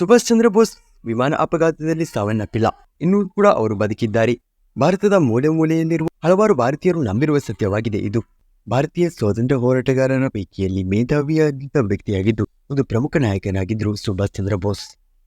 ಸುಭಾಷ್ ಚಂದ್ರ ಬೋಸ್ ವಿಮಾನ ಅಪಘಾತದಲ್ಲಿ ಸಾವನ್ನಪ್ಪಿಲ್ಲ, ಇನ್ನೂ ಕೂಡ ಅವರು ಬದುಕಿದ್ದಾರೆ. ಭಾರತದ ಮೂಲೆ ಮೂಲೆಯಲ್ಲಿರುವ ಹಲವಾರು ಭಾರತೀಯರು ನಂಬಿರುವ ಸತ್ಯವಾಗಿದೆ ಇದು. ಭಾರತೀಯ ಸ್ವಾತಂತ್ರ್ಯ ಹೋರಾಟಗಾರರ ಪೈಕಿಯಲ್ಲಿ ಮೇಧಾವಿಯಾಗಿದ್ದ ವ್ಯಕ್ತಿಯಾಗಿದ್ದು ಒಂದು ಪ್ರಮುಖ ನಾಯಕನಾಗಿದ್ದರು ಸುಭಾಷ್ ಚಂದ್ರ ಬೋಸ್.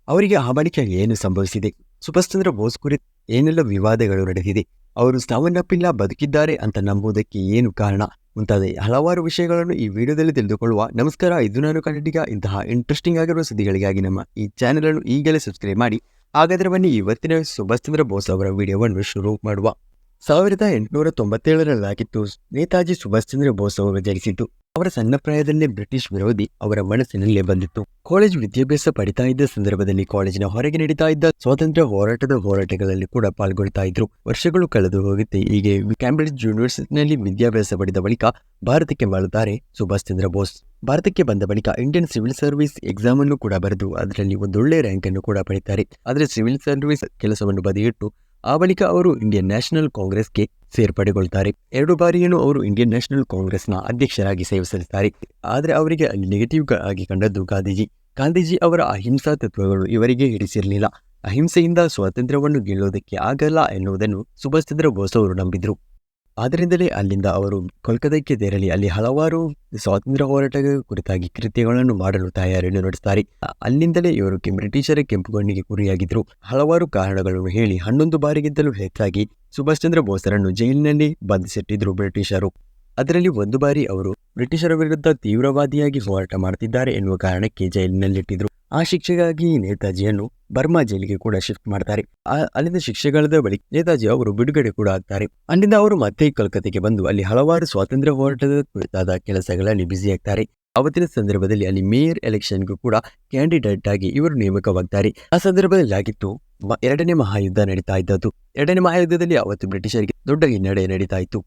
ಅವರಿಗೆ ಆ ಬಳಿಕ ಏನು ಸಂಭವಿಸಿದೆ, ಸುಭಾಷ್ ಚಂದ್ರ ಬೋಸ್ ಕುರಿತು ಏನೆಲ್ಲ ವಿವಾದಗಳು ನಡೆದಿದೆ, ಅವರು ಸಾವನ್ನಪ್ಪಿಲ್ಲ ಬದುಕಿದ್ದಾರೆ ಅಂತ ನಂಬುವುದಕ್ಕೆ ಏನು ಕಾರಣ ಮುಂತಾದ ಹಲವಾರು ವಿಷಯಗಳನ್ನು ಈ ವಿಡಿಯೋದಲ್ಲಿ ತಿಳಿದುಕೊಳ್ಳುವ. ನಮಸ್ಕಾರ, ಇದು ನಾನು ಕನ್ನಡಿಗ. ಇಂತಹ ಇಂಟ್ರೆಸ್ಟಿಂಗ್ ಆಗಿರುವ ಸುದ್ದಿಗಳಿಗಾಗಿ ನಮ್ಮ ಈ ಚಾನೆಲ್ ಅನ್ನು ಈಗಲೇ ಸಬ್ಸ್ಕ್ರೈಬ್ ಮಾಡಿ. ಹಾಗಾದರೆ ಬನ್ನಿ ಇವತ್ತಿನ ಸುಭಾಷ್ ಚಂದ್ರ ಬೋಸ್ ಅವರ ವಿಡಿಯೋವನ್ನು ಶುರು ಮಾಡುವ. 1897ರಲ್ಲಾಗಿತ್ತು ನೇತಾಜಿ ಸುಭಾಷ್ ಚಂದ್ರ ಬೋಸ್ ಅವರು ಜನಿಸಿದ್ದು. ಅವರ ಸಣ್ಣ ಪ್ರಾಯದಲ್ಲೇ ಬ್ರಿಟಿಷ್ ವಿರೋಧಿ ಅವರ ಮನಸ್ಸಿನಲ್ಲೇ ಬಂದಿತ್ತು. ಕಾಲೇಜ್ ವಿದ್ಯಾಭ್ಯಾಸ ಪಡಿತಾ ಇದ್ದ ಸಂದರ್ಭದಲ್ಲಿ ಕಾಲೇಜಿನ ಹೊರಗೆ ನಡೀತಾ ಇದ್ದ ಸ್ವಾತಂತ್ರ್ಯ ಹೋರಾಟಗಳಲ್ಲಿ ಕೂಡ ಪಾಲ್ಗೊಳ್ತಾ ಇದ್ರು. ವರ್ಷಗಳು ಕಳೆದು ಹೋಗುತ್ತೆ. ಹೀಗೆ ಕ್ಯಾಂಬ್ರಿಡ್ಜ್ ಯೂನಿವರ್ಸಿಟಿನಲ್ಲಿ ವಿದ್ಯಾಭ್ಯಾಸ ಪಡೆದ ಬಳಿಕ ಭಾರತಕ್ಕೆ ಮರಳುತ್ತಾರೆ ಸುಭಾಷ್ ಚಂದ್ರ ಬೋಸ್. ಭಾರತಕ್ಕೆ ಬಂದ ಬಳಿಕ ಇಂಡಿಯನ್ ಸಿವಿಲ್ ಸರ್ವಿಸ್ ಎಕ್ಸಾಮ್ ಅನ್ನು ಕೂಡ ಬರೆದು ಅದರಲ್ಲಿ ಒಂದೊಳ್ಳೆ ರ್ಯಾಂಕ್ ಅನ್ನು ಕೂಡ ಪಡೆಯುತ್ತಾರೆ. ಆದರೆ ಸಿವಿಲ್ ಸರ್ವಿಸ್ ಕೆಲಸವನ್ನು ಬದಿಗಿಟ್ಟು ಆ ಬಳಿಕ ಅವರು ಇಂಡಿಯನ್ ನ್ಯಾಷನಲ್ ಕಾಂಗ್ರೆಸ್ಗೆ ಸೇರ್ಪಡೆಗೊಳ್ತಾರೆ. 2 ಬಾರಿಯೂ ಅವರು ಇಂಡಿಯನ್ ನ್ಯಾಷನಲ್ ಕಾಂಗ್ರೆಸ್ನ ಅಧ್ಯಕ್ಷರಾಗಿ ಸೇವೆ ಸಲ್ಲಿಸುತ್ತಾರೆ. ಆದರೆ ಅವರಿಗೆ ಅಲ್ಲಿ ನೆಗೆಟಿವ್ ಆಗಿ ಕಂಡದ್ದು ಗಾಂಧೀಜಿ ಅವರ ಅಹಿಂಸಾ ತತ್ವಗಳು ಇವರಿಗೆ ಹಿಡಿಸಿರಲಿಲ್ಲ. ಅಹಿಂಸೆಯಿಂದ ಸ್ವಾತಂತ್ರ್ಯವನ್ನು ಗೆಲ್ಲುವುದಕ್ಕೆ ಆಗಲ್ಲ ಎನ್ನುವುದನ್ನು ಸುಭಾಷ್ ಚಂದ್ರ ಬೋಸ್ ಅವರು ನಂಬಿದ್ರು. ಆದ್ದರಿಂದಲೇ ಅಲ್ಲಿಂದ ಅವರು ಕೋಲ್ಕತ್ತಾಕ್ಕೆ ತೆರಳಿ ಅಲ್ಲಿ ಹಲವಾರು ಸ್ವಾತಂತ್ರ್ಯ ಹೋರಾಟ ಕುರಿತಾಗಿ ಕೃತ್ಯಗಳನ್ನು ಮಾಡಲು ತಯಾರಿಯನ್ನು ನಡೆಸುತ್ತಾರೆ. ಅಲ್ಲಿಂದಲೇ ಇವರು ಬ್ರಿಟಿಷರ ಕೆಂಪುಗಣ್ಣಿಗೆ ಗುರಿಯಾಗಿದ್ದರು. ಹಲವಾರು ಕಾರಣಗಳನ್ನು ಹೇಳಿ 11 ಬಾರಿಗಿಂತಲೂ ಹೆಚ್ಚಾಗಿ ಸುಭಾಷ್ ಚಂದ್ರ ಬೋಸರನ್ನು ಜೈಲಿನಲ್ಲಿ ಬಂಧಿಸಿಟ್ಟಿದ್ರು ಬ್ರಿಟಿಷರು. ಅದರಲ್ಲಿ 1 ಬಾರಿ ಅವರು ಬ್ರಿಟಿಷರ ವಿರುದ್ಧ ತೀವ್ರವಾದಿಯಾಗಿ ಹೋರಾಟ ಮಾಡುತ್ತಿದ್ದಾರೆ ಎನ್ನುವ ಕಾರಣಕ್ಕೆ ಜೈಲಿನಲ್ಲಿಟ್ಟಿದ್ರು. ಆ ಶಿಕ್ಷೆಗಾಗಿ ನೇತಾಜಿಯನ್ನು ಬರ್ಮಾ ಜೈಲಿಗೆ ಕೂಡ ಶಿಫ್ಟ್ ಮಾಡ್ತಾರೆ. ಅಲ್ಲಿಂದ ಶಿಕ್ಷೆಗಳದ ಬಳಿಕ ನೇತಾಜಿ ಅವರು ಬಿಡುಗಡೆ ಕೂಡ ಆಗ್ತಾರೆ. ಅಲ್ಲಿಂದ ಅವರು ಮತ್ತೆ ಕೋಲ್ಕತ್ತಾಗೆ ಬಂದು ಅಲ್ಲಿ ಹಲವಾರು ಸ್ವಾತಂತ್ರ್ಯ ಹೋರಾಟದ ಕುರಿತಾದ ಕೆಲಸಗಳಲ್ಲಿ ಬ್ಯುಸಿ ಆಗ್ತಾರೆ. ಅವತ್ತಿನ ಸಂದರ್ಭದಲ್ಲಿ ಅಲ್ಲಿ ಮೇಯರ್ ಎಲೆಕ್ಷನ್ಗೂ ಕೂಡ ಕ್ಯಾಂಡಿಡೇಟ್ ಆಗಿ ಇವರು ನೇಮಕವಾಗ್ತಾರೆ. ಆ ಸಂದರ್ಭದಲ್ಲಿ ಆಗಿತ್ತು 2ನೇ ಮಹಾಯುದ್ಧ ನಡೀತಾ ಇದ್ದದ್ದು. 2ನೇ ಮಹಾಯುದ್ಧದಲ್ಲಿ ಅವತ್ತು ಬ್ರಿಟಿಷರಿಗೆ ದೊಡ್ಡ ಹಿನ್ನಡೆ ನಡೀತಾ ಇತ್ತು.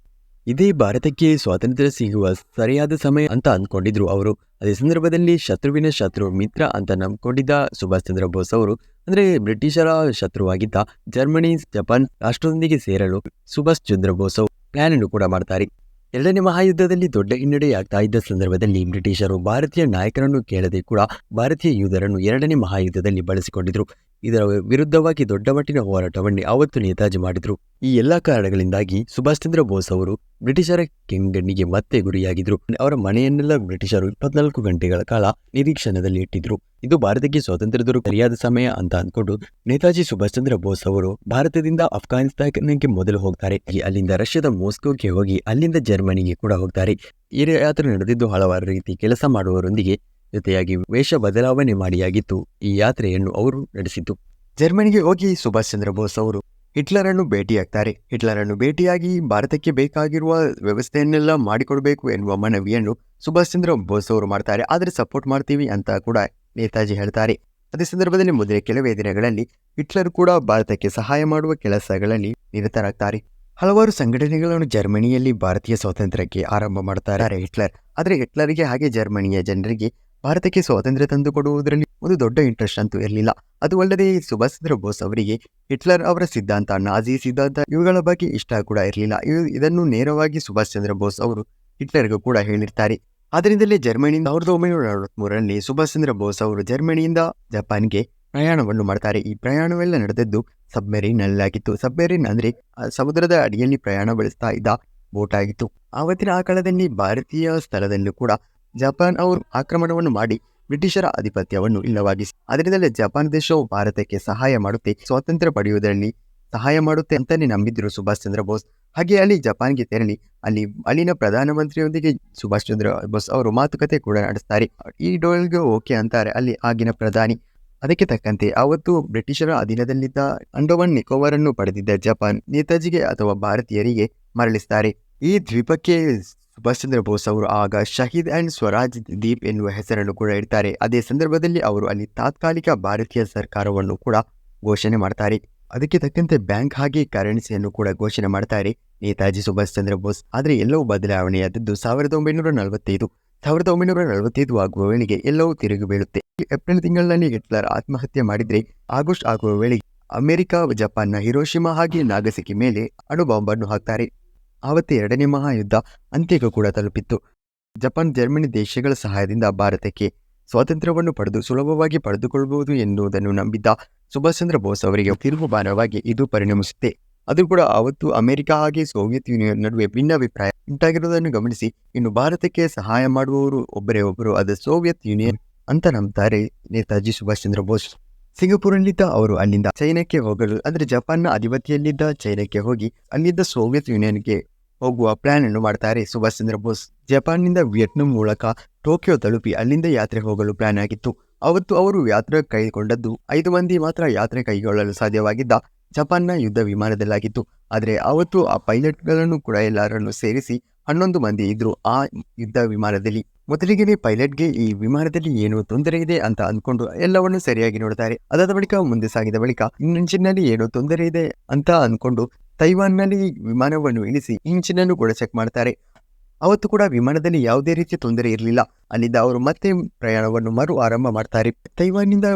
ಇದೇ ಭಾರತಕ್ಕೆ ಸ್ವಾತಂತ್ರ್ಯ ಸಿಗುವ ಸರಿಯಾದ ಸಮಯ ಅಂತ ಅಂದ್ಕೊಂಡಿದ್ರು ಅವರು. ಅದೇ ಸಂದರ್ಭದಲ್ಲಿ ಶತ್ರುವಿನ ಶತ್ರು ಮಿತ್ರ ಅಂತ ನಂಬಿಕೊಂಡಿದ್ದ ಸುಭಾಷ್ ಚಂದ್ರ ಬೋಸ್ ಅವರು, ಅಂದ್ರೆ ಬ್ರಿಟಿಷರ ಶತ್ರುವಾಗಿದ್ದ ಜರ್ಮನಿ, ಜಪಾನ್ ರಾಷ್ಟ್ರದೊಂದಿಗೆ ಸೇರಲು ಸುಭಾಷ್ ಚಂದ್ರ ಬೋಸ್ ಅವರು ಪ್ಲಾನ್ ಅನ್ನು ಕೂಡ ಮಾಡ್ತಾರೆ. 2ನೇ ಮಹಾಯುದ್ಧದಲ್ಲಿ ದೊಡ್ಡ ಹಿನ್ನಡೆಯಾಗ್ತಾ ಇದ್ದ ಸಂದರ್ಭದಲ್ಲಿ ಬ್ರಿಟಿಷರು ಭಾರತೀಯ ನಾಯಕರನ್ನು ಕೇಳದೆ ಕೂಡ ಭಾರತೀಯ ಯೋಧರನ್ನು 2ನೇ ಮಹಾಯುದ್ಧದಲ್ಲಿ ಬಳಸಿಕೊಂಡಿದ್ರು. ಇದರ ವಿರುದ್ಧವಾಗಿ ದೊಡ್ಡ ಮಟ್ಟಿನ ಹೋರಾಟವನ್ನೇ ಅವತ್ತು ನೇತಾಜಿ ಮಾಡಿದ್ರು. ಈ ಎಲ್ಲಾ ಕಾರಣಗಳಿಂದಾಗಿ ಸುಭಾಷ್ ಚಂದ್ರ ಬೋಸ್ ಅವರು ಬ್ರಿಟಿಷರ ಕೆಂಗಣ್ಣಿಗೆ ಮತ್ತೆ ಗುರಿಯಾಗಿದ್ರು. ಅವರ ಮನೆಯನ್ನೆಲ್ಲ ಬ್ರಿಟಿಷರು 24 ಗಂಟೆಗಳ ಕಾಲ ನಿರೀಕ್ಷಣದಲ್ಲಿ ಇಟ್ಟಿದ್ರು. ಇದು ಭಾರತಕ್ಕೆ ಸ್ವಾತಂತ್ರ್ಯ ದೊರಕ ಸರಿಯಾದ ಸಮಯ ಅಂತ ಅಂದ್ಕೊಂಡು ನೇತಾಜಿ ಸುಭಾಷ್ ಚಂದ್ರ ಬೋಸ್ ಅವರು ಭಾರತದಿಂದ ಅಫ್ಘಾನಿಸ್ತಾನಕ್ಕೆ ಮೊದಲು ಹೋಗ್ತಾರೆ. ಅಲ್ಲಿಂದ ರಷ್ಯಾದ ಮಾಸ್ಕೋಗೆ ಹೋಗಿ ಅಲ್ಲಿಂದ ಜರ್ಮನಿಗೆ ಕೂಡ ಹೋಗ್ತಾರೆ. ಈ ಯಾತ್ರೆ ನಡೆದಿದ್ದು ಹಲವಾರು ರೀತಿ ಕೆಲಸ ಮಾಡುವವರೊಂದಿಗೆ ಜೊತೆಯಾಗಿ ವೇಷ ಬದಲಾವಣೆ ಮಾಡಿಯಾಗಿತ್ತು. ಈ ಯಾತ್ರೆಯನ್ನು ಅವರು ನಡೆಸಿತು. ಜರ್ಮನಿಗೆ ಹೋಗಿ ಸುಭಾಷ್ ಚಂದ್ರ ಬೋಸ್ ಅವರು ಹಿಟ್ಲರನ್ನು ಭೇಟಿಯಾಗ್ತಾರೆ. ಹಿಟ್ಲರನ್ನು ಭೇಟಿಯಾಗಿ ಭಾರತಕ್ಕೆ ಬೇಕಾಗಿರುವ ವ್ಯವಸ್ಥೆಯನ್ನೆಲ್ಲ ಮಾಡಿಕೊಡಬೇಕು ಎನ್ನುವ ಮನವಿಯನ್ನು ಸುಭಾಷ್ ಚಂದ್ರ ಬೋಸ್ ಅವರು ಮಾಡ್ತಾರೆ. ಆದರೆ ಸಪೋರ್ಟ್ ಮಾಡ್ತೀವಿ ಅಂತ ಕೂಡ ನೇತಾಜಿ ಹೇಳ್ತಾರೆ. ಅದೇ ಸಂದರ್ಭದಲ್ಲಿ ಮೊದಲೇ ಕೆಲವೇ ದಿನಗಳಲ್ಲಿ ಹಿಟ್ಲರ್ ಕೂಡ ಭಾರತಕ್ಕೆ ಸಹಾಯ ಮಾಡುವ ಕೆಲಸಗಳಲ್ಲಿ ನಿರತರಾಗ್ತಾರೆ. ಹಲವಾರು ಸಂಘಟನೆಗಳನ್ನು ಜರ್ಮನಿಯಲ್ಲಿ ಭಾರತೀಯ ಸ್ವಾತಂತ್ರ್ಯಕ್ಕೆ ಆರಂಭ ಮಾಡ್ತಾರೆ ಹಿಟ್ಲರ್. ಆದರೆ ಹಿಟ್ಲರ್ಗೆ ಹಾಗೆ ಜರ್ಮನಿಯ ಜನರಿಗೆ ಭಾರತಕ್ಕೆ ಸ್ವಾತಂತ್ರ್ಯ ತಂದುಕೊಡುವುದರಲ್ಲಿ ಒಂದು ದೊಡ್ಡ ಇಂಟ್ರೆಸ್ಟ್ ಅಂತೂ ಇರಲಿಲ್ಲ. ಅದು ಅಲ್ಲದೆ ಸುಭಾಷ್ ಚಂದ್ರ ಬೋಸ್ ಅವರಿಗೆ ಹಿಟ್ಲರ್ ಅವರ ಸಿದ್ಧಾಂತ, ನಾಜಿ ಸಿದ್ಧಾಂತ ಇವುಗಳ ಬಗ್ಗೆ ಇಷ್ಟ ಕೂಡ ಇರಲಿಲ್ಲ. ಇದನ್ನು ನೇರವಾಗಿ ಸುಭಾಷ್ ಚಂದ್ರ ಬೋಸ್ ಅವರು ಹಿಟ್ಲರ್ಗೂ ಕೂಡ ಹೇಳಿರ್ತಾರೆ. ಆದ್ದರಿಂದಲೇ ಜರ್ಮನಿಯಿಂದ 1943ರಲ್ಲಿ ಸುಭಾಷ್ ಚಂದ್ರ ಬೋಸ್ ಅವರು ಜರ್ಮನಿಯಿಂದ ಜಪಾನ್ಗೆ ಪ್ರಯಾಣವನ್ನು ಮಾಡ್ತಾರೆ. ಈ ಪ್ರಯಾಣವೆಲ್ಲ ನಡೆದದ್ದು ಸಬ್ಮೆರೀನ್ ನಲ್ಲಾಗಿತ್ತು. ಸಬ್ಮೆರೀನ್ ಅಂದ್ರೆ ಸಮುದ್ರದ ಅಡಿಯಲ್ಲಿ ಪ್ರಯಾಣ ಬೆಳೆಸ್ತಾ ಇದ್ದ ಬೋಟ್ ಆಗಿತ್ತು. ಆವತ್ತಿನ ಆ ಕಾಲದಲ್ಲಿ ಭಾರತೀಯ ಸ್ಥಳದಲ್ಲೂ ಕೂಡ ಜಪಾನ್ ಅವರು ಆಕ್ರಮಣವನ್ನು ಮಾಡಿ ಬ್ರಿಟಿಷರ ಆಧಿಪತ್ಯವನ್ನು ಇಲ್ಲವಾಗಿಸಿ, ಅದರಿಂದಲೇ ಜಪಾನ್ ದೇಶವು ಭಾರತಕ್ಕೆ ಸಹಾಯ ಮಾಡುತ್ತೆ, ಸ್ವಾತಂತ್ರ್ಯ ಪಡೆಯುವುದರಲ್ಲಿ ಸಹಾಯ ಮಾಡುತ್ತೆ ಅಂತಾನೆ ನಂಬಿದ್ರು ಸುಭಾಷ್ ಚಂದ್ರ ಬೋಸ್. ಹಾಗೆ ಅಲ್ಲಿ ಜಪಾನ್ಗೆ ತೆರಳಿ ಅಲ್ಲಿನ ಪ್ರಧಾನಮಂತ್ರಿಯೊಂದಿಗೆ ಸುಭಾಷ್ ಚಂದ್ರ ಬೋಸ್ ಅವರು ಮಾತುಕತೆ ಕೂಡ ನಡೆಸ್ತಾರೆ. ಈ ಡೋಲ್ಗೆ ಓಕೆ ಅಂತಾರೆ ಅಲ್ಲಿ ಆಗಿನ ಪ್ರಧಾನಿ. ಅದಕ್ಕೆ ತಕ್ಕಂತೆ ಆವತ್ತು ಬ್ರಿಟಿಷರ ಅಧೀನದಲ್ಲಿದ್ದ ಅಂಡಮಾನ್ ನಿಕೋಬಾರ್ ಅನ್ನು ಪಡೆದಿದ್ದ ಜಪಾನ್ ನೇತಾಜಿಗೆ ಅಥವಾ ಭಾರತೀಯರಿಗೆ ಮರಳಿಸ್ತಾರೆ. ಈ ದ್ವೀಪಕ್ಕೆ ಸುಭಾಷ್ ಚಂದ್ರ ಬೋಸ್ ಅವರು ಆಗ ಶಹೀದ್ ಅಂಡ್ ಸ್ವರಾಜ್ ದ್ವೀಪ್ ಎನ್ನುವ ಹೆಸರನ್ನು ಕೂಡ ಇಡ್ತಾರೆ. ಅದೇ ಸಂದರ್ಭದಲ್ಲಿ ಅವರು ಅಲ್ಲಿ ತಾತ್ಕಾಲಿಕ ಭಾರತೀಯ ಸರ್ಕಾರವನ್ನು ಕೂಡ ಘೋಷಣೆ ಮಾಡ್ತಾರೆ. ಅದಕ್ಕೆ ತಕ್ಕಂತೆ ಬ್ಯಾಂಕ್ ಹಾಗೆ ಕರೆನ್ಸಿಯನ್ನು ಕೂಡ ಘೋಷಣೆ ಮಾಡ್ತಾರೆ ನೇತಾಜಿ ಸುಭಾಷ್ ಚಂದ್ರ ಬೋಸ್. ಆದರೆ ಎಲ್ಲವೂ ಬದಲಾವಣೆಯಾದದ್ದು 1945 ಆಗುವ ವೇಳೆಗೆ ಎಲ್ಲವೂ ತಿರುಗಿ ಬೀಳುತ್ತೆ. ಏಪ್ರಿಲ್ ತಿಂಗಳಲ್ಲಿ ಹಿಟ್ಲರ್ ಆತ್ಮಹತ್ಯೆ ಮಾಡಿದ್ರೆ ಆಗಸ್ಟ್ ಆಗುವ ವೇಳೆಗೆ ಅಮೆರಿಕ ಜಪಾನ್ನ ಹಿರೋಶಿಮಾ ಹಾಗೆ ನಾಗಸಕಿ ಮೇಲೆ ಅಣುಬಾಂಬನ್ನು ಹಾಕ್ತಾರೆ. ಆವತ್ತೇ 2ನೇ ಮಹಾಯುದ್ಧ ಅಂತ್ಯಕ್ಕೂ ಕೂಡ ತಲುಪಿತ್ತು. ಜಪಾನ್ ಜರ್ಮನಿ ದೇಶಗಳ ಸಹಾಯದಿಂದ ಭಾರತಕ್ಕೆ ಸ್ವಾತಂತ್ರ್ಯವನ್ನು ಸುಲಭವಾಗಿ ಪಡೆದುಕೊಳ್ಳಬಹುದು ಎನ್ನುವುದನ್ನು ನಂಬಿದ್ದ ಸುಭಾಷ್ ಚಂದ್ರ ಬೋಸ್ ಅವರಿಗೆ ತಿರುಗುಬಾಣವಾಗಿ ಇದು ಪರಿಣಮಿಸುತ್ತೆ. ಅದು ಕೂಡ ಅವತ್ತು ಅಮೆರಿಕ ಹಾಗೆ ಸೋವಿಯತ್ ಯೂನಿಯನ್ ನಡುವೆ ಭಿನ್ನಾಭಿಪ್ರಾಯ ಉಂಟಾಗಿರುವುದನ್ನು ಗಮನಿಸಿ ಇನ್ನು ಭಾರತಕ್ಕೆ ಸಹಾಯ ಮಾಡುವವರು ಒಬ್ಬರೇ ಒಬ್ಬರು, ಅದು ಸೋವಿಯತ್ ಯೂನಿಯನ್ ಅಂತ ನಂಬ್ತಾರೆ ನೇತಾಜಿ ಸುಭಾಷ್ ಚಂದ್ರ ಬೋಸ್. ಸಿಂಗಪುರಲ್ಲಿದ್ದ ಅವರು ಅಲ್ಲಿಂದ ಚೈನಾಕ್ಕೆ ಹೋಗಲು ಅಂದರೆ ಜಪಾನ್ನ ಅಧಿಪತಿಯಲ್ಲಿದ್ದ ಚೈನಾಕ್ಕೆ ಹೋಗಿ ಅಲ್ಲಿದ್ದ ಸೋವಿಯತ್ ಯೂನಿಯನ್ಗೆ ಹೋಗುವ ಪ್ಲಾನ್ ಅನ್ನು ಮಾಡ್ತಾರೆ ಸುಭಾಷ್ ಚಂದ್ರ ಬೋಸ್. ಜಪಾನ್ನಿಂದ ವಿಯೆಟ್ನಾಂ ಮೂಲಕ ಟೋಕಿಯೋ ತಲುಪಿ ಅಲ್ಲಿಂದ ಯಾತ್ರೆ ಹೋಗಲು ಪ್ಲಾನ್ ಆಗಿತ್ತು. ಅವತ್ತು ಅವರು ಯಾತ್ರೆ ಕೈಗೊಂಡದ್ದು 5 ಮಂದಿ ಮಾತ್ರ ಯಾತ್ರೆ ಕೈಗೊಳ್ಳಲು ಸಾಧ್ಯವಾಗಿದ್ದ ಜಪಾನ್ನ ಯುದ್ಧ ವಿಮಾನದಲ್ಲಾಗಿತ್ತು. ಆದರೆ ಅವತ್ತು ಆ ಪೈಲಟ್ಗಳನ್ನು ಕೂಡ ಎಲ್ಲರನ್ನು ಸೇರಿಸಿ 11 ಮಂದಿ ಇದ್ರು ಆ ಯುದ್ಧ ವಿಮಾನದಲ್ಲಿ. ಮೊದಲಿಗೆ ಪೈಲಟ್ಗೆ ಈ ವಿಮಾನದಲ್ಲಿ ಏನೋ ತೊಂದರೆ ಇದೆ ಅಂತ ಅಂದ್ಕೊಂಡು ಎಲ್ಲವನ್ನು ಸರಿಯಾಗಿ ನೋಡ್ತಾರೆ. ಅದಾದ ಬಳಿಕ ಮುಂದೆ ಸಾಗಿದ ಬಳಿಕ ಇಂಜಿನ್ನಲ್ಲಿ ಏನೋ ತೊಂದರೆ ಇದೆ ಅಂತ ಅಂದ್ಕೊಂಡು ತೈವಾನ್ನಲ್ಲಿ ವಿಮಾನವನ್ನು ಇಳಿಸಿ ಇಂಜಿನನ್ನು ಕೂಡ ಚೆಕ್ ಮಾಡ್ತಾರೆ. ಅವತ್ತು ಕೂಡ ವಿಮಾನದಲ್ಲಿ ಯಾವುದೇ ರೀತಿಯ ತೊಂದರೆ ಇರಲಿಲ್ಲ. ಅಲ್ಲಿಂದ ಅವರು ಮತ್ತೆ ಪ್ರಯಾಣವನ್ನು ಆರಂಭ ಮಾಡ್ತಾರೆ. ತೈವಾನ್ನಿಂದ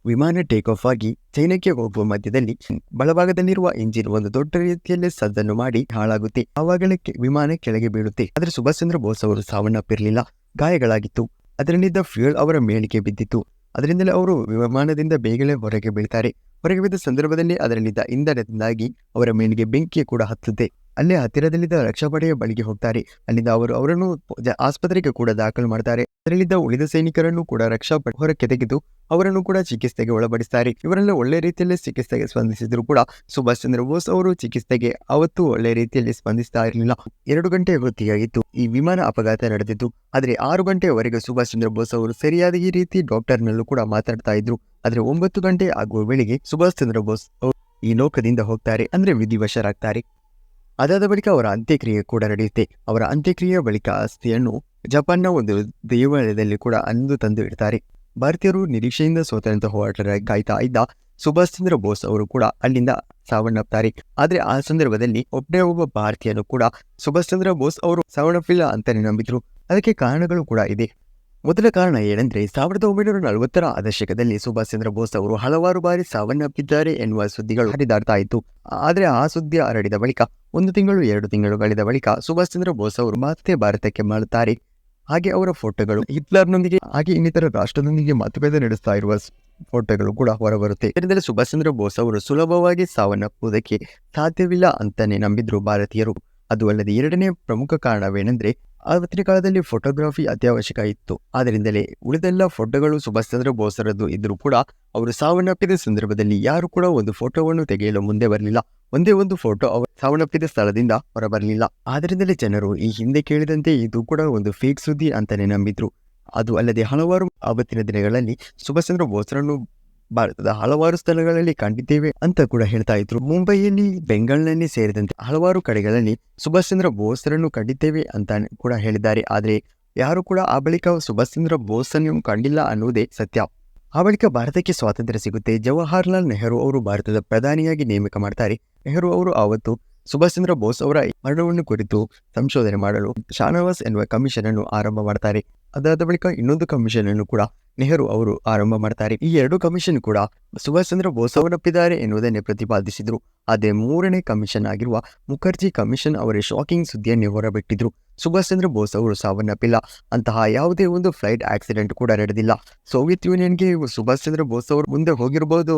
ವಿಮಾನ ಟೇಕ್ ಆಫ್ ಆಗಿ ಚೈನಾಕ್ಕೆ ಹೋಗುವ ಮಧ್ಯದಲ್ಲಿ ಬಲಭಾಗದಲ್ಲಿರುವ ಇಂಜಿನ್ ಒಂದು ದೊಡ್ಡ ರೀತಿಯಲ್ಲಿ ಸದ್ದನ್ನು ಮಾಡಿ ಹಾಳಾಗುತ್ತೆ. ಆವಾಗಲೇ ವಿಮಾನ ಕೆಳಗೆ ಬೀಳುತ್ತೆ. ಆದರೆ ಸುಭಾಷ್ ಚಂದ್ರ ಬೋಸ್ ಅವರು ಸಾವನ್ನಪ್ಪಿರಲಿಲ್ಲ, ಗಾಯಗಳಾಗಿತ್ತು. ಅದರಲ್ಲಿದ್ದ ಫ್ಯೂಯಲ್ ಅವರ ಮೇಲಿಗೆ ಬಿದ್ದಿತ್ತು. ಅದರಿಂದಲೇ ಅವರು ವಿಮಾನದಿಂದ ಬೇಗನೆ ಹೊರಗೆ ಬೀಳ್ತಾರೆ. ಹೊರಗೆ ಬಿದ್ದ ಸಂದರ್ಭದಲ್ಲಿ ಅದರಲ್ಲಿದ್ದ ಇಂಧನದಿಂದಾಗಿ ಅವರ ಮೇಲಿಗೆ ಬೆಂಕಿ ಕೂಡ ಹತ್ತುತ್ತೆ. ಅಲ್ಲೇ ಹತ್ತಿರದಲ್ಲಿದ್ದ ರಕ್ಷಾ ಪಡೆಯ ಬಳಿಗೆ ಹೋಗ್ತಾರೆ. ಅಲ್ಲಿಂದ ಅವರನ್ನು ಆಸ್ಪತ್ರೆಗೆ ಕೂಡ ದಾಖಲು ಮಾಡ್ತಾರೆ. ಅದರಲ್ಲಿದ್ದ ಉಳಿದ ಸೈನಿಕರನ್ನು ಕೂಡ ರಕ್ಷಾ ಪಡೆ ಹೊರಕ್ಕೆ ತೆಗೆದು ಅವರನ್ನು ಕೂಡ ಚಿಕಿತ್ಸೆಗೆ ಒಳಪಡಿಸ್ತಾರೆ. ಇವರೆಲ್ಲ ಒಳ್ಳೆ ರೀತಿಯಲ್ಲಿ ಚಿಕಿತ್ಸೆಗೆ ಸ್ಪಂದಿಸಿದ್ರು ಕೂಡ ಸುಭಾಷ್ ಚಂದ್ರ ಬೋಸ್ ಅವರು ಚಿಕಿತ್ಸೆಗೆ ಅವತ್ತು ಒಳ್ಳೆ ರೀತಿಯಲ್ಲಿ ಸ್ಪಂದಿಸ್ತಾ ಇರಲಿಲ್ಲ. 2 ಗಂಟೆ ಹೊತ್ತಿಗಾಗಿತ್ತು ಈ ವಿಮಾನ ಅಪಘಾತ ನಡೆದಿತ್ತು. ಆದರೆ 6 ಗಂಟೆಯವರೆಗೆ ಸುಭಾಷ್ ಚಂದ್ರ ಬೋಸ್ ಅವರು ಸರಿಯಾದ ಈ ರೀತಿ ಡಾಕ್ಟರ್ನಲ್ಲೂ ಕೂಡ ಮಾತಾಡ್ತಾ ಇದ್ರು. ಆದರೆ 9 ಗಂಟೆ ಆಗುವ ವೇಳೆಗೆ ಸುಭಾಷ್ ಚಂದ್ರ ಬೋಸ್ ಈ ಲೋಕದಿಂದ ಹೋಗ್ತಾರೆ, ಅಂದ್ರೆ ವಿಧಿವಶರಾಗ್ತಾರೆ. ಅದಾದ ಬಳಿಕ ಅವರ ಅಂತ್ಯಕ್ರಿಯೆ ಕೂಡ ನಡೆಯುತ್ತೆ. ಅವರ ಅಂತ್ಯಕ್ರಿಯೆಯ ಬಳಿಕ ಅಸ್ಥಿಯನ್ನು ಜಪಾನ್ನ ಒಂದು ದೇವಾಲಯದಲ್ಲಿ ಕೂಡ ತಂದು ಇಡ್ತಾರೆ. ಭಾರತೀಯರು ನಿರೀಕ್ಷೆಯಿಂದ ಸ್ವಾತಂತ್ರ್ಯ ಹೋರಾಟಗಾರರಾಗಿ ಕಾಯ್ತಾ ಇದ್ದ ಸುಭಾಷ್ ಚಂದ್ರ ಬೋಸ್ ಅವರು ಕೂಡ ಅಲ್ಲಿಂದ ಸಾವನ್ನಪ್ತಾರೆ. ಆದ್ರೆ ಆ ಸಂದರ್ಭದಲ್ಲಿ ಒಬ್ಬ ಭಾರತೀಯನು ಕೂಡ ಸುಭಾಷ್ ಚಂದ್ರ ಬೋಸ್ ಅವರು ಸಾವನ್ನಪ್ಪಿಲ್ಲ ಅಂತಾನೆ ನಂಬಿದ್ರು. ಅದಕ್ಕೆ ಕಾರಣಗಳು ಕೂಡ ಇದೆ. ಮೊದಲ ಕಾರಣ ಏನೆಂದ್ರೆ 1940ರ ದಶಕದಲ್ಲಿ ಸುಭಾಷ್ ಚಂದ್ರ ಬೋಸ್ ಅವರು ಹಲವಾರು ಬಾರಿ ಸಾವನ್ನಪ್ಪಿದ್ದಾರೆ ಎನ್ನುವ ಸುದ್ದಿಗಳು ಹರಿದಾಡ್ತಾ ಇತ್ತು. ಆದರೆ ಆ ಸುದ್ದಿ ಹರಡಿದ ಬಳಿಕ 1 ತಿಂಗಳು 2 ತಿಂಗಳುಗಳಿದ ಬಳಿಕ ಸುಭಾಷ್ ಚಂದ್ರ ಬೋಸ್ ಅವರು ಮತ್ತೆ ಭಾರತಕ್ಕೆ ಮರಳುತ್ತಾರೆ. ಹಾಗೆ ಅವರ ಫೋಟೋಗಳು ಹಿಟ್ಲರ್ನೊಂದಿಗೆ ಹಾಗೆ ಇನ್ನಿತರ ರಾಷ್ಟ್ರದೊಂದಿಗೆ ಮಾತುಕತೆ ನಡೆಸ್ತಾ ಇರುವ ಫೋಟೋಗಳು ಕೂಡ ಹೊರಬರುತ್ತೆ. ಇದರಿಂದಲೇ ಸುಭಾಷ್ ಚಂದ್ರ ಬೋಸ್ ಅವರು ಸುಲಭವಾಗಿ ಸಾವನ್ನಪ್ಪುವುದಕ್ಕೆ ಸಾಧ್ಯವಿಲ್ಲ ಅಂತಾನೆ ನಂಬಿದ್ರು ಭಾರತೀಯರು. ಅದು ಅಲ್ಲದೆ 2ನೇ ಪ್ರಮುಖ ಕಾರಣವೇನೆಂದ್ರೆ ಆವತ್ತಿನ ಕಾಲದಲ್ಲಿ ಫೋಟೋಗ್ರಫಿ ಅತ್ಯವಶ್ಯಕ ಇತ್ತು. ಆದ್ದರಿಂದಲೇ ಉಳಿದೆಲ್ಲ ಫೋಟೋಗಳು ಸುಭಾಷ್ ಚಂದ್ರ ಬೋಸರದ್ದು ಇದ್ರೂ ಕೂಡ ಅವರು ಸಾವನ್ನಪ್ಪಿದ ಸಂದರ್ಭದಲ್ಲಿ ಯಾರು ಕೂಡ ಒಂದು ಫೋಟೋವನ್ನು ತೆಗೆಯಲು ಮುಂದೆ ಬರಲಿಲ್ಲ. ಒಂದೇ ಒಂದು ಫೋಟೋ ಅವರು ಸಾವನ್ನಪ್ಪಿದ ಸ್ಥಳದಿಂದ ಹೊರಬರಲಿಲ್ಲ. ಆದ್ದರಿಂದಲೇ ಜನರು ಈ ಹಿಂದೆ ಕೇಳಿದಂತೆ ಇದು ಕೂಡ ಒಂದು ಫೇಕ್ ಸುದ್ದಿ ಅಂತಾನೆ ನಂಬಿದ್ರು. ಅದು ಅಲ್ಲದೆ ಹಲವಾರು ಆವತ್ತಿನ ದಿನಗಳಲ್ಲಿ ಸುಭಾಷ್ ಚಂದ್ರ ಬೋಸರನ್ನು ಭಾರತದ ಹಲವಾರು ಸ್ಥಳಗಳಲ್ಲಿ ಕಂಡಿದ್ದೇವೆ ಅಂತ ಕೂಡ ಹೇಳ್ತಾ ಇದ್ರು. ಮುಂಬೈಯಲ್ಲಿ, ಬೆಂಗಾಲ್ನಲ್ಲಿ ಸೇರಿದಂತೆ ಹಲವಾರು ಕಡೆಗಳಲ್ಲಿ ಸುಭಾಷ್ ಚಂದ್ರ ಬೋಸರನ್ನು ಕಂಡಿದ್ದೇವೆ ಅಂತ ಕೂಡ ಹೇಳಿದ್ದಾರೆ. ಆದರೆ ಯಾರು ಕೂಡ ಆ ಬಳಿಕ ಸುಭಾಷ್ ಚಂದ್ರ ಬೋಸನ್ನು ಕಂಡಿಲ್ಲ ಅನ್ನುವುದೇ ಸತ್ಯ. ಆ ಬಳಿಕ ಭಾರತಕ್ಕೆ ಸ್ವಾತಂತ್ರ್ಯ ಸಿಗುತ್ತೆ. ಜವಾಹರ್ಲಾಲ್ ನೆಹರು ಅವರು ಭಾರತದ ಪ್ರಧಾನಿಯಾಗಿ ನೇಮಕ ಮಾಡ್ತಾರೆ. ನೆಹರು ಅವರು ಆವತ್ತು ಸುಭಾಷ್ ಚಂದ್ರ ಬೋಸ್ ಅವರ ಮರಣವನ್ನು ಕುರಿತು ಸಂಶೋಧನೆ ಮಾಡಲು ಶಾನವಾಸ್ ಎನ್ನುವ ಕಮಿಷನ್ ಅನ್ನು ಆರಂಭ ಮಾಡ್ತಾರೆ. ಅದಾದ ಬಳಿಕ ಇನ್ನೊಂದು ಕಮಿಷನ್ ಅನ್ನು ಕೂಡ ನೆಹರು ಅವರು ಆರಂಭ ಮಾಡ್ತಾರೆ. ಈ 2 ಕಮಿಷನ್ ಕೂಡ ಸುಭಾಷ್ ಚಂದ್ರ ಬೋಸ್ ಅವರಪ್ಪಿದ್ದಾರೆ ಎನ್ನುವುದನ್ನೇ ಪ್ರತಿಪಾದಿಸಿದ್ರು. ಅದೇ 3ನೇ ಕಮಿಷನ್ ಆಗಿರುವ ಮುಖರ್ಜಿ ಕಮಿಷನ್ ಅವರೇ ಶಾಕಿಂಗ್ ಸುದ್ದಿಯನ್ನೇ ಹೊರಬಿಟ್ಟಿದ್ರು. ಸುಭಾಷ್ ಚಂದ್ರ ಬೋಸ್ ಅವರು ಸಾವನ್ನಪ್ಪಿಲ್ಲ, ಅಂತಹ ಯಾವುದೇ ಒಂದು ಫ್ಲೈಟ್ ಆಕ್ಸಿಡೆಂಟ್ ಕೂಡ ನಡೆದಿಲ್ಲ, ಸೋವಿಯತ್ ಯೂನಿಯನ್ಗೆ ಸುಭಾಷ್ ಚಂದ್ರ ಬೋಸ್ ಅವರು ಮುಂದೆ ಹೋಗಿರಬಹುದು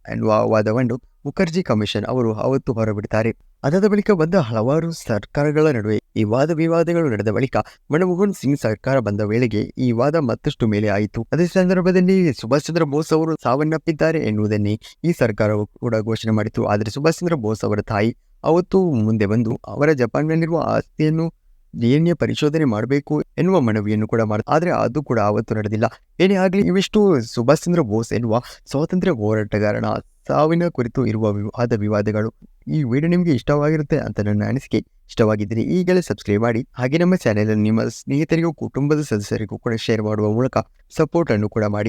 ಎನ್ನುವ ವಾದವನ್ನು ಮುಖರ್ಜಿ ಕಮಿಷನ್ ಅವರು ಅವತ್ತು ಹೊರಬಿಡ್ತಾರೆ. ಅದಾದ ಬಳಿಕ ಬಂದ ಹಲವಾರು ಸರ್ಕಾರಗಳ ನಡುವೆ ಈ ವಾದ ವಿವಾದಗಳು ನಡೆದ ಬಳಿಕ ಮನಮೋಹನ್ ಸಿಂಗ್ ಸರ್ಕಾರ ಬಂದ ವೇಳೆಗೆ ಈ ವಾದ ಮತ್ತಷ್ಟು ಮೇಲೆ ಆಯಿತು. ಅದೇ ಸಂದರ್ಭದಲ್ಲಿ ಸುಭಾಷ್ ಚಂದ್ರ ಬೋಸ್ ಅವರು ಸಾವನ್ನಪ್ಪಿದ್ದಾರೆ ಎನ್ನುವುದನ್ನೇ ಈ ಸರ್ಕಾರವು ಕೂಡ ಘೋಷಣೆ ಮಾಡಿತು. ಆದರೆ ಸುಭಾಷ್ ಚಂದ್ರ ಬೋಸ್ ಅವರ ತಾಯಿ ಅವತ್ತು ಮುಂದೆ ಬಂದು ಅವರ ಜಪಾನ್ನಲ್ಲಿರುವ ಆಸ್ತಿಯನ್ನು DNA ಪರಿಶೋಧನೆ ಮಾಡಬೇಕು ಎನ್ನುವ ಮನವಿಯನ್ನು ಕೂಡ ಮಾಡಿದ್ರು. ಆದರೆ ಅದು ಕೂಡ ಅವತ್ತು ನಡೆದಿಲ್ಲ. ಏನೇ ಆಗಲಿ, ಇವಿಷ್ಟು ಸುಭಾಷ್ ಚಂದ್ರ ಬೋಸ್ ಎನ್ನುವ ಸ್ವಾತಂತ್ರ್ಯ ಹೋರಾಟಗಾರನ ಸಾವಿನ ಕುರಿತು ಇರುವ ವಾದ ವಿವಾದಗಳು. ಈ ವಿಡಿಯೋ ನಿಮಗೆ ಇಷ್ಟವಾಗಿರುತ್ತೆ ಅಂತ ನನ್ನ ಅನಿಸಿಕೆ. ಇಷ್ಟವಾಗಿದ್ದರೆ ಈಗಲೇ ಸಬ್ಸ್ಕ್ರೈಬ್ ಮಾಡಿ. ಹಾಗೆ ನಮ್ಮ ಚಾನೆಲ್ ನಿಮ್ಮ ಸ್ನೇಹಿತರಿಗೂ ಕುಟುಂಬದ ಸದಸ್ಯರಿಗೂ ಕೂಡ ಶೇರ್ ಮಾಡುವ ಮೂಲಕ ಸಪೋರ್ಟ್ ಅನ್ನು ಕೂಡ ಮಾಡಿ.